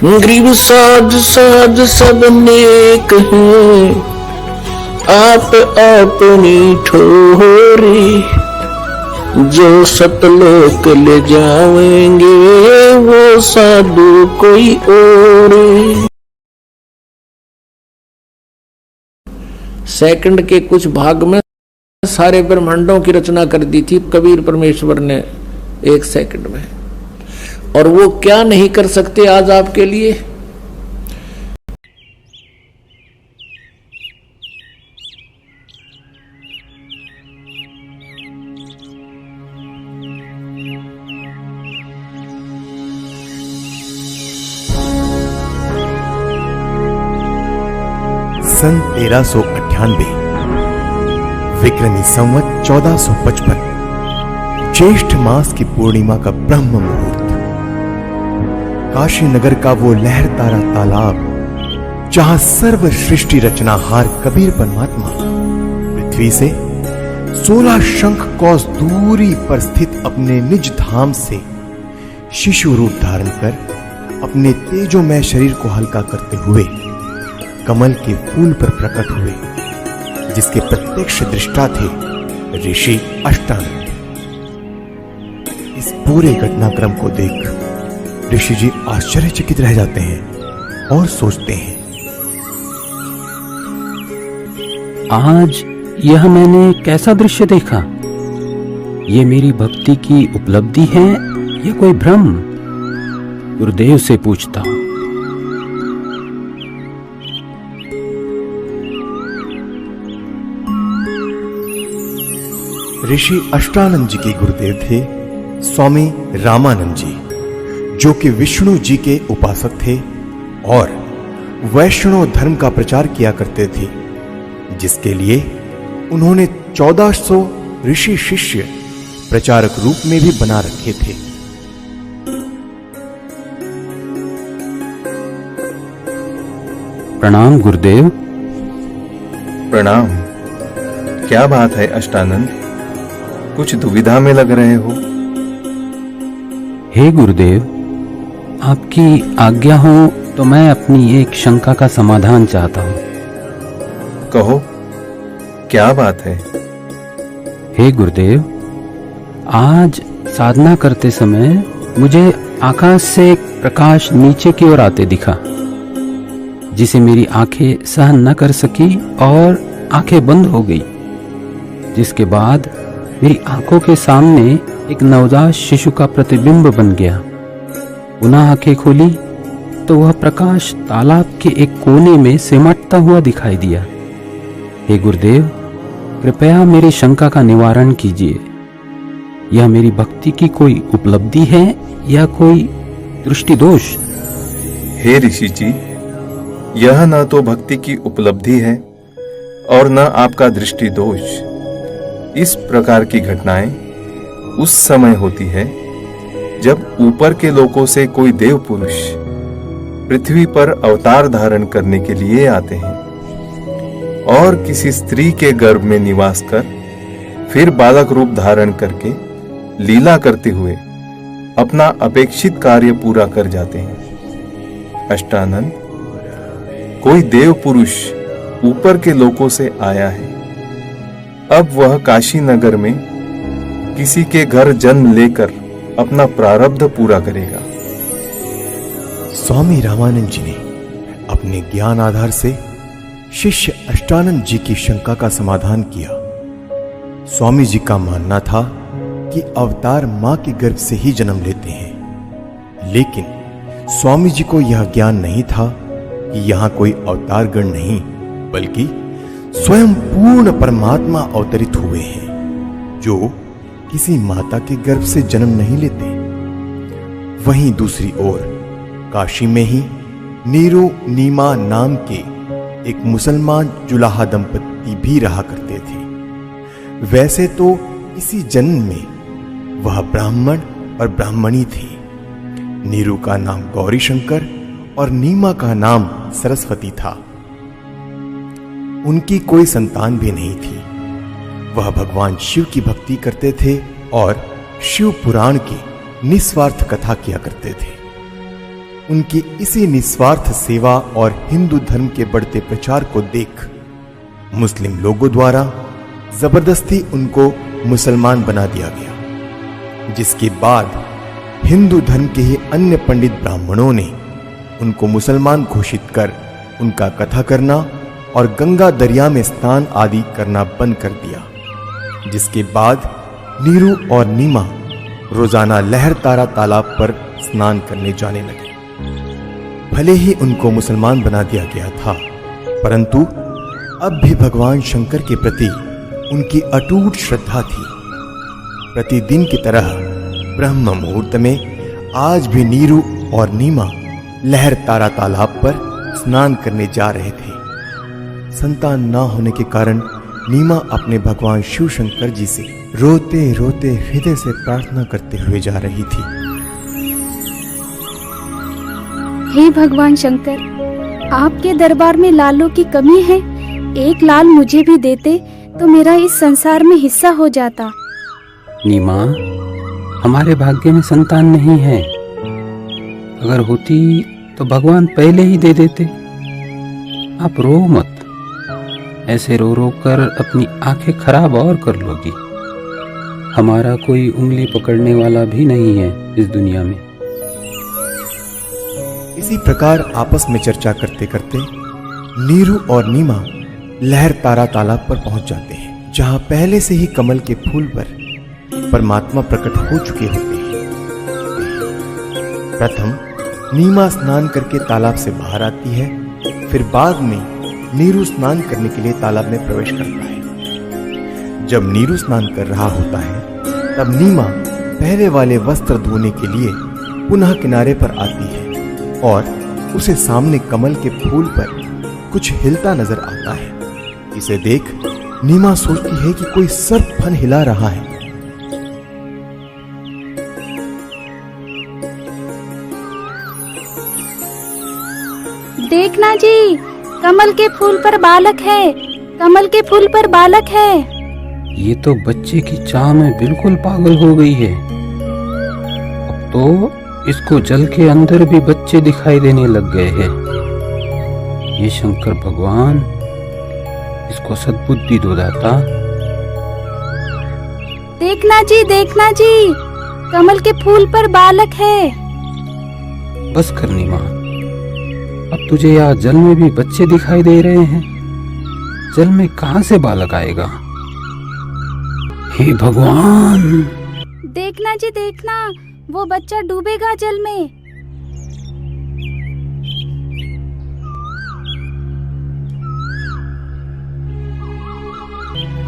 Grieve साध साध सब नेक हैं, आप अपनी ठोरी। जो सतलोक ले जाएंगे वो साधु कोई और। सेकंड के कुछ भाग में सारे ब्रह्मांडों की रचना कर दी थी कबीर परमेश्वर ने एक सेकंड में। और वो क्या नहीं कर सकते आज आपके लिए। सन 1398 विक्रमी संवत 1455 ज्येष्ठ मास की पूर्णिमा का ब्रह्म मुहूर्त। काशी नगर का वो लहरतारा तालाब जहां सर्व सृष्टि रचनाहार कबीर परमात्मा पृथ्वी से 16 शंख कोस दूरी पर स्थित अपने निज धाम से शिशु रूप धारण कर अपने तेजोमय शरीर को हल्का करते हुए कमल के फूल पर प्रकट हुए, जिसके प्रत्यक्ष दृष्टा थे ऋषि अष्टानंद। इस पूरे घटनाक्रम को देख ऋषि जी आश्चर्यचकित रह जाते हैं और सोचते हैं, आज यह मैंने कैसा दृश्य देखा। ये मेरी भक्ति की उपलब्धि है या कोई भ्रम। गुरुदेव से पूछता हूं। ऋषि अष्टानंद जी के गुरुदेव थे स्वामी रामानंद जी, जो कि विष्णु जी के उपासक थे और वैष्णव धर्म का प्रचार किया करते थे, जिसके लिए उन्होंने 1400 ऋषि शिष्य प्रचारक रूप में भी बना रखे थे। प्रणाम गुरुदेव। प्रणाम। क्या बात है अष्टानंद, कुछ दुविधा में लग रहे हो? हे गुरुदेव, आपकी आज्ञा हो तो मैं अपनी एक शंका का समाधान चाहता हूं। कहो, क्या बात है? हे गुरुदेव, आज साधना करते समय मुझे आकाश से एक प्रकाश नीचे की ओर आते दिखा, जिसे मेरी आंखें सहन न कर सकी और आंखें बंद हो गई। जिसके बाद मेरी आंखों के सामने एक नवजात शिशु का प्रतिबिंब बन गया। पुनः आंखें खोली तो वह प्रकाश तालाब के एक कोने में सिमटता हुआ दिखाई दिया। हे गुरुदेव, कृपया मेरी शंका का निवारण कीजिए। यह मेरी भक्ति की कोई उपलब्धि है या कोई दृष्टि दोष? हे ऋषि जी, यह न तो भक्ति की उपलब्धि है और न आपका दृष्टि दोष। इस प्रकार की घटनाएं उस समय होती है जब ऊपर के लोकों से कोई देव पुरुष पृथ्वी पर अवतार धारण करने के लिए आते हैं और किसी स्त्री के गर्भ में निवास कर फिर बालक रूप धारण करके लीला करते हुए अपना अपेक्षित कार्य पूरा कर जाते हैं। अष्टानंद, कोई देव पुरुष ऊपर के लोकों से आया है। अब वह काशी नगर में किसी के घर जन्म लेकर अपना प्रारब्ध पूरा करेगा। स्वामी रामानंद जी ने अपने ज्ञान आधार से शिष्य अष्टानंद जी की शंका का समाधान किया। स्वामी जी का मानना था कि अवतार मां के गर्भ से ही जन्म लेते हैं, लेकिन स्वामी जी को यह ज्ञान नहीं था कि यहां कोई अवतार गण नहीं, बल्कि स्वयं पूर्ण परमात्मा अवतरित हुए हैं, जो किसी माता के गर्भ से जन्म नहीं लेते। वहीं दूसरी ओर काशी में ही नीरू नीमा नाम के एक मुसलमान जुलाहा दंपति भी रहा करते थे। वैसे तो इसी जन्म में वह ब्राह्मण और ब्राह्मणी थी। नीरू का नाम गौरी शंकर और नीमा का नाम सरस्वती था। उनकी कोई संतान भी नहीं थी। वह भगवान शिव की भक्ति करते थे और शिव पुराण की निस्वार्थ कथा किया करते थे। उनकी इसी निस्वार्थ सेवा और हिंदू धर्म के बढ़ते प्रचार को देख मुस्लिम लोगों द्वारा जबरदस्ती उनको मुसलमान बना दिया गया, जिसके बाद हिंदू धर्म के ही अन्य पंडित ब्राह्मणों ने उनको मुसलमान घोषित कर उनका कथा करना और गंगा दरिया में स्नान आदि करना बंद कर दिया, जिसके बाद नीरू और नीमा रोजाना लहर तारा तालाब पर स्नान करने जाने लगे। भले ही उनको मुसलमान बना दिया गया था, परंतु अब भी भगवान शंकर के प्रति उनकी अटूट श्रद्धा थी। प्रतिदिन की तरह ब्रह्म मुहूर्त में आज भी नीरू और नीमा लहर तारा तालाब पर स्नान करने जा रहे थे। संतान ना होने के कारण नीमा अपने भगवान शिव शंकर जी से रोते रोते हृदय से प्रार्थना करते हुए जा रही थी। हे भगवान शंकर, आपके दरबार में लालों की कमी है। एक लाल मुझे भी देते तो मेरा इस संसार में हिस्सा हो जाता। नीमा, हमारे भाग्य में संतान नहीं है। अगर होती तो भगवान पहले ही दे देते। आप रो मत, ऐसे रो रो कर अपनी आंखें खराब और कर लोगी। हमारा कोई उंगली पकड़ने वाला भी नहीं है इस दुनिया में। इसी प्रकार आपस में चर्चा करते करते नीरू और नीमा लहर तारा तालाब पर पहुंच जाते हैं, जहां पहले से ही कमल के फूल पर परमात्मा प्रकट हो चुके होते हैं। प्रथम नीमा स्नान करके तालाब से बाहर आती है, फिर बाद में नीरू स्नान करने के लिए तालाब में प्रवेश करता है। जब नीरू स्नान कर रहा होता है, तब नीमा पहले वाले वस्त्र धोने के लिए पुनः किनारे पर आती है और उसे सामने कमल के फूल पर कुछ हिलता नजर आता है। इसे देख नीमा सोचती है कि कोई सर्प फन हिला रहा है। देखना जी, कमल के फूल पर बालक है। कमल के फूल पर बालक है। ये तो बच्चे की चाह में बिल्कुल पागल हो गई है। अब तो इसको जल के अंदर भी बच्चे दिखाई देने लग गए हैं। ये शंकर भगवान, इसको सद्बुद्धि दो दाता। देखना जी, कमल के फूल पर बालक है। बस कर नीमा, अब तुझे यहाँ जल में भी बच्चे दिखाई दे रहे हैं। जल में कहां से बालक आएगा? हे भगवान! देखना जी, वो बच्चा डूबेगा जल में।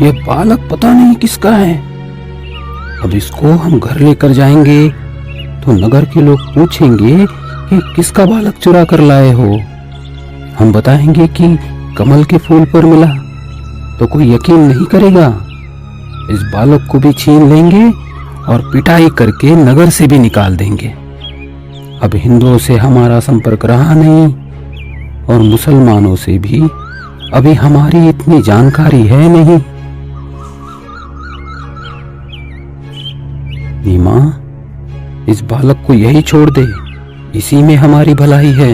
ये बालक पता नहीं किसका है। अब इसको हम घर लेकर जाएंगे तो नगर के लोग पूछेंगे कि किसका बालक चुरा कर लाए हो। हम बताएंगे कि कमल के फूल पर मिला तो कोई यकीन नहीं करेगा। इस बालक को भी छीन लेंगे और पिटाई करके नगर से भी निकाल देंगे। अब हिंदुओं से हमारा संपर्क रहा नहीं और मुसलमानों से भी अभी हमारी इतनी जानकारी है नहीं। नीमा, इस बालक को यही छोड़ दे, इसी में हमारी भलाई है।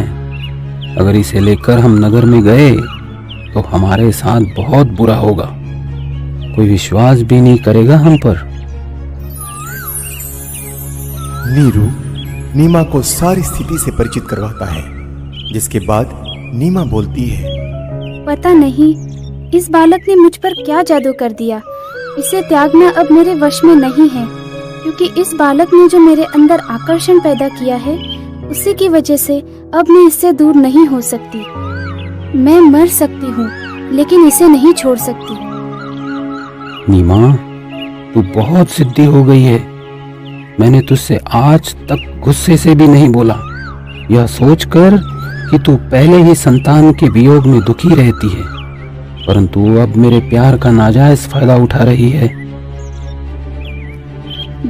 अगर इसे लेकर हम नगर में गए तो हमारे साथ बहुत बुरा होगा। कोई विश्वास भी नहीं करेगा हम पर। नीरू नीमा को सारी स्थिति से परिचित करवाता है, जिसके बाद नीमा बोलती है, पता नहीं इस बालक ने मुझ पर क्या जादू कर दिया। इसे त्यागना अब मेरे वश में नहीं है, क्योंकि इस बालक ने जो मेरे अंदर आकर्षण पैदा किया है, उसी की वजह से अब मैं इससे दूर नहीं हो सकती। मैं मर सकती हूँ, लेकिन इसे नहीं छोड़ सकती। नीमा, तू बहुत सिद्धि हो गई है। मैंने तुझसे आज तक गुस्से से भी नहीं बोला, यह सोचकर कि तू पहले ही संतान के वियोग में दुखी रहती है, परंतु अब मेरे प्यार का नाजायज फायदा उठा रही है।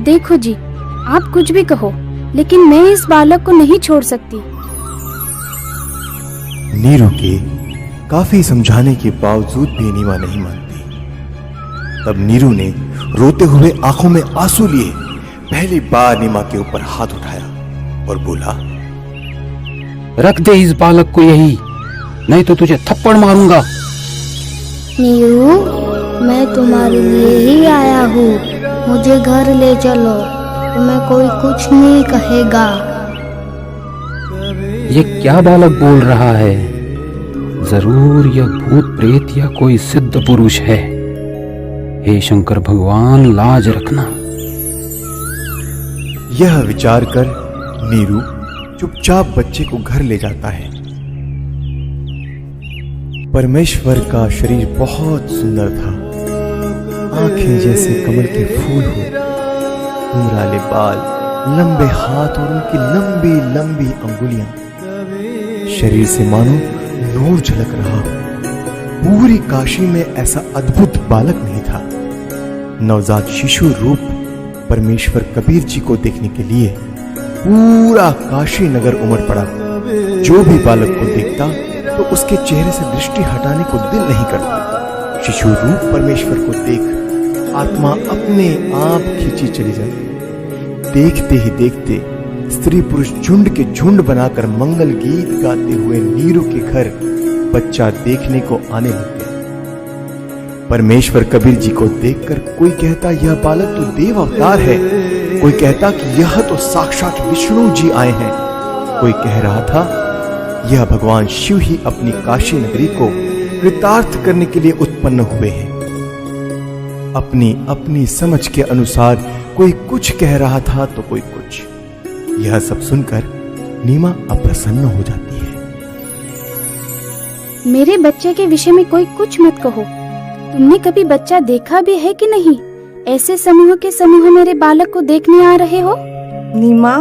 देखो जी, आप कुछ भी कहो, लेकिन मैं इस बालक को नहीं छोड़ सकती। नीरू के काफी समझाने के बावजूद भी नीमा नहीं मानती। तब नीरू ने रोते हुए आंखों में आंसू लिए पहली बार नीमा के ऊपर हाथ उठाया और बोला, रख दे इस बालक को यही, नहीं तो तुझे थप्पड़ मारूंगा। नीरू, मैं तुम्हारे लिए ही आया हूँ, मुझे घर ले चलो, तुम्हें कोई कुछ नहीं कहेगा। ये क्या बालक बोल रहा है? जरूर यह भूत प्रेत या कोई सिद्ध पुरुष है। हे शंकर भगवान, लाज रखना। यह विचार कर नीरू चुपचाप बच्चे को घर ले जाता है। परमेश्वर का शरीर बहुत सुंदर था, आंखें जैसे कमल के फूल हो, घुंघराले बाल, लंबे हाथ और उनकी लंबी लंबी अंगुलियां, शरीर से मानो नूर झलक रहा। पूरी काशी में ऐसा अद्भुत बालक नहीं था। नवजात शिशु रूप परमेश्वर कबीर जी को देखने के लिए पूरा काशी नगर उमड़ पड़ा। जो भी बालक को देखता तो उसके चेहरे से दृष्टि हटाने को दिल नहीं करता। शिशु रूप परमेश्वर को देख आत्मा अपने आप खींची चली जाती। देखते ही देखते स्त्री पुरुष झुंड के झुंड बनाकर मंगल गीत गाते हुए नीरू के घर बच्चा देखने को आने लग गए। परमेश्वर कबीर जी को देखकर कोई कहता यह बालक तो देव अवतार है, कोई कहता कि यह तो साक्षात विष्णु जी आए हैं, कोई कह रहा था यह भगवान शिव ही अपनी काशी नगरी को कृतार्थ करने के लिए उत्पन्न हुए हैं। अपनी अपनी समझ के अनुसार कोई कुछ कह रहा था तो कोई कुछ। यह सब सुनकर नीमा अप्रसन्न हो जाती है। मेरे बच्चे के विषय में कोई कुछ मत कहो। तुमने कभी बच्चा देखा भी है कि नहीं? ऐसे समूह के समूह मेरे बालक को देखने आ रहे हो? नीमा,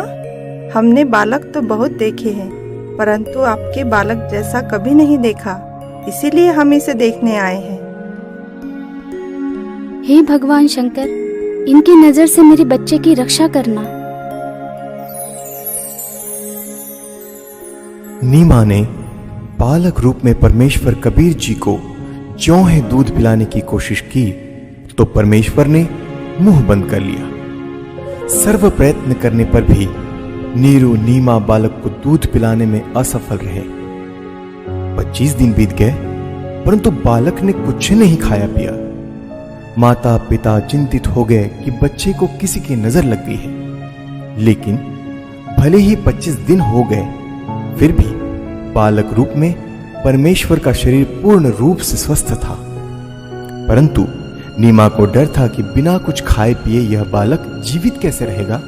हमने बालक तो बहुत देखे हैं, परंतु आपके बालक जैसा कभी नहीं देखा, इसीलिए हम इसे देखने आए हैं। हे भगवान शंकर, इनकी नजर से मेरे बच्चे की रक्षा करना। नीमा ने बालक रूप में परमेश्वर कबीर जी को ज्यों ही दूध पिलाने की कोशिश की तो परमेश्वर ने मुंह बंद कर लिया। सर्व प्रयत्न करने पर भी नीरू नीमा बालक को दूध पिलाने में असफल रहे। 25 दिन बीत गए, परंतु बालक ने कुछ नहीं खाया पिया। माता पिता चिंतित हो गए कि बच्चे को किसी की नजर लग गई है। लेकिन भले ही 25 दिन हो गए, फिर भी बालक रूप में परमेश्वर का शरीर पूर्ण रूप से स्वस्थ था। परंतु नीमा को डर था कि बिना कुछ खाए पिए यह बालक जीवित कैसे रहेगा,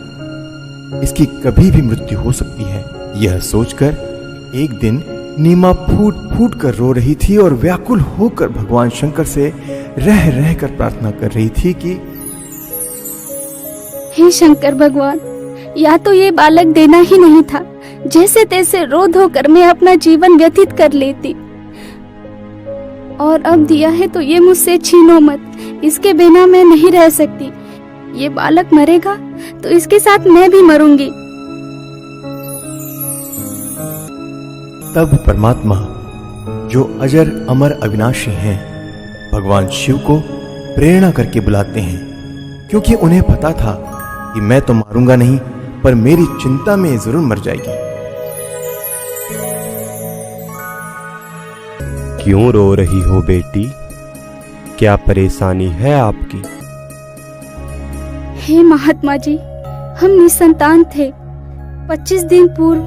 इसकी कभी भी मृत्यु हो सकती है। यह सोचकर एक दिन नीमा फूट फूट कर रो रही थी और व्याकुल होकर भगवान शंकर से रह रह कर प्रार्थना कर रही थी कि हे शंकर भगवान, या तो ये बालक देना ही नहीं था, जैसे तैसे रो धो कर मैं अपना जीवन व्यतीत कर लेती, और अब दिया है तो ये मुझसे छीनो मत। इसके बिना मैं नहीं रह सकती। ये बालक मरेगा तो इसके साथ मैं भी मरूंगी। तब परमात्मा जो अजर अमर अविनाशी हैं, भगवान शिव को प्रेरणा करके बुलाते हैं, क्योंकि उन्हें पता था कि मैं तो मारूंगा नहीं, पर मेरी चिंता में जरूर मर जाएगी। क्यों रो रही हो बेटी? क्या परेशानी है आपकी? हे महात्मा जी, हम निसंतान थे। 25 दिन पूर्व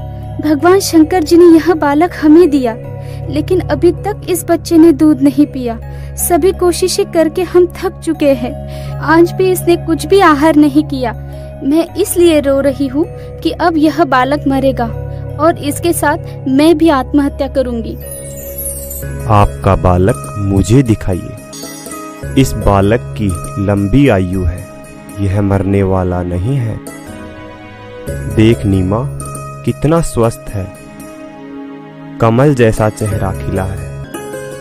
भगवान शंकर जी ने यह बालक हमें दिया, लेकिन अभी तक इस बच्चे ने दूध नहीं पिया। सभी कोशिशें करके हम थक चुके हैं। आज भी इसने कुछ भी आहार नहीं किया। मैं इसलिए रो रही हूँ कि अब यह बालक मरेगा और इसके साथ मैं भी आत्महत्या करूंगी। आपका बालक मुझे दिखाइए। इस बालक की लंबी आयु है, यह मरने वाला नहीं है। देख नीमा, कितना स्वस्थ है, कमल जैसा चेहरा खिला है।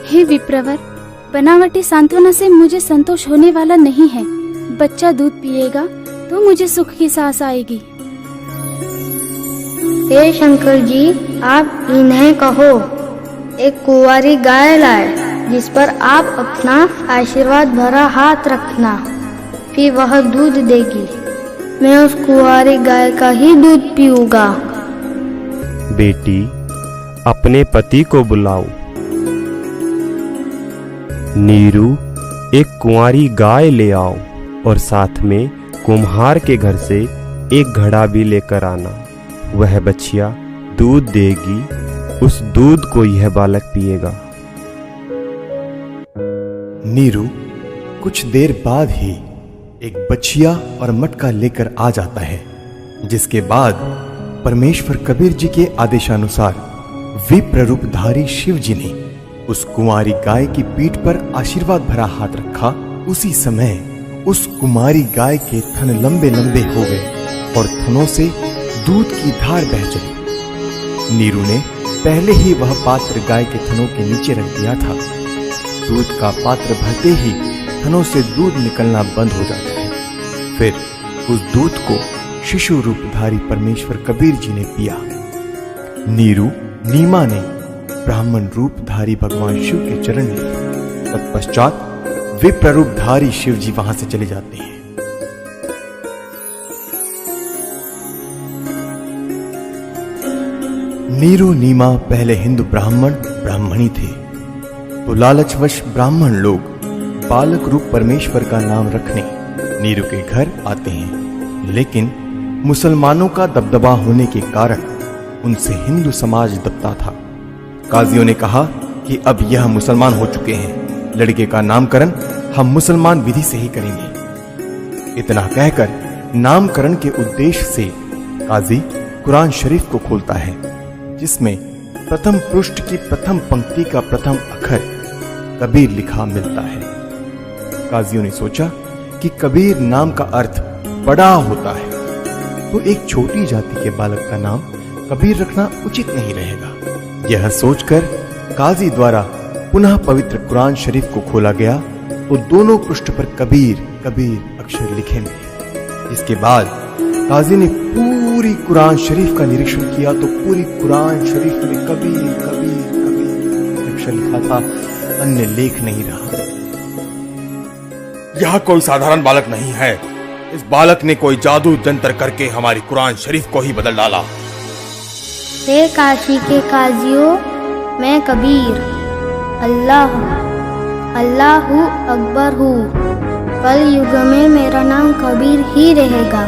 हे विप्रवर, बनावटी सांत्वना से मुझे संतोष होने वाला नहीं है। बच्चा दूध पिएगा तो मुझे सुख की सांस आएगी। हे शंकर जी, आप इन्हें कहो एक कुंवारी गाय लाए, जिस पर आप अपना आशीर्वाद भरा हाथ रखना, फिर वह दूध देगी। मैं उस कुंवारी गाय का ही दूध पीऊंगा। बेटी, अपने पति को बुलाओ। नीरू, एक कुंवारी गाय ले आओ और साथ में कुम्हार के घर से एक घड़ा भी लेकर आना। वह बछिया दूध देगी, उस दूध को यह बालक पिएगा। नीरू कुछ देर बाद ही एक बछिया और मटका लेकर आ जाता है, जिसके बाद परमेश्वर कबीर जी के आदेशानुसार विप्र रूपधारी शिव जी ने उस कुंवारी गाय की पीठ पर आशीर्वाद भरा हाथ रखा। उसी समय उस कुमारी गाय के थन लंबे लंबे हो गए और थनों से दूध की धार बह चली। नीरू ने पहले ही वह पात्र गाय के थनों के नीचे रख दिया था। दूध का पात्र भरते ही थनों से दूध निकलना बंद हो जाता है। फिर उस दूध को शिशु रूपधारी परमेश्वर कबीर जी ने पिया। नीरू नीमा ने ब्राह्मण रूपधारी भगवान शिव के चरण लिए। तत्पश्चात विप्र रूपधारी शिव जी वहां से चले जाते हैं। नीरू नीमा पहले हिंदू ब्राह्मणी थे, तो लालचवश ब्राह्मण लोग बालक रूप परमेश्वर का नाम रखने नीरू के घर आते हैं। लेकिन मुसलमानों का दबदबा होने के कारण उनसे हिंदू समाज दबता था। काजियों ने कहा कि अब यह मुसलमान हो चुके हैं, लड़के का नामकरण हम मुसलमान विधि से ही करेंगे। इतना कहकर नामकरण के उद्देश्य से काजी कुरान शरीफ को खोलता है, जिसमें प्रथम पृष्ठ की प्रथम पंक्ति का प्रथम अक्षर कबीर लिखा मिलता है। काजियों ने सोचा कि कबीर नाम का अर्थ बड़ा होता है, तो एक छोटी जाति के बालक का नाम कबीर रखना उचित नहीं रहेगा। यह सोचकर काजी द्वारा पुनः पवित्र कुरान शरीफ को खोला गया, तो दोनों पृष्ठ पर कबीर कबीर अक्षर लिखे मिले। इसके बाद काजी ने पूरी कुरान शरीफ का निरीक्षण किया, तो पूरी कुरान शरीफ में कबीर कबीर कबीर अक्षर लिखा था, अन्य लेख नहीं रहा। यह कोई साधारण बालक नहीं है। इस बालक ने कोई जादू जंतर करके हमारी कुरान शरीफ को ही बदल डाला। हे काशी के काजियों, मैं कबीर अल्लाहू अकबर हूँ। कल युग में मेरा नाम कबीर ही रहेगा।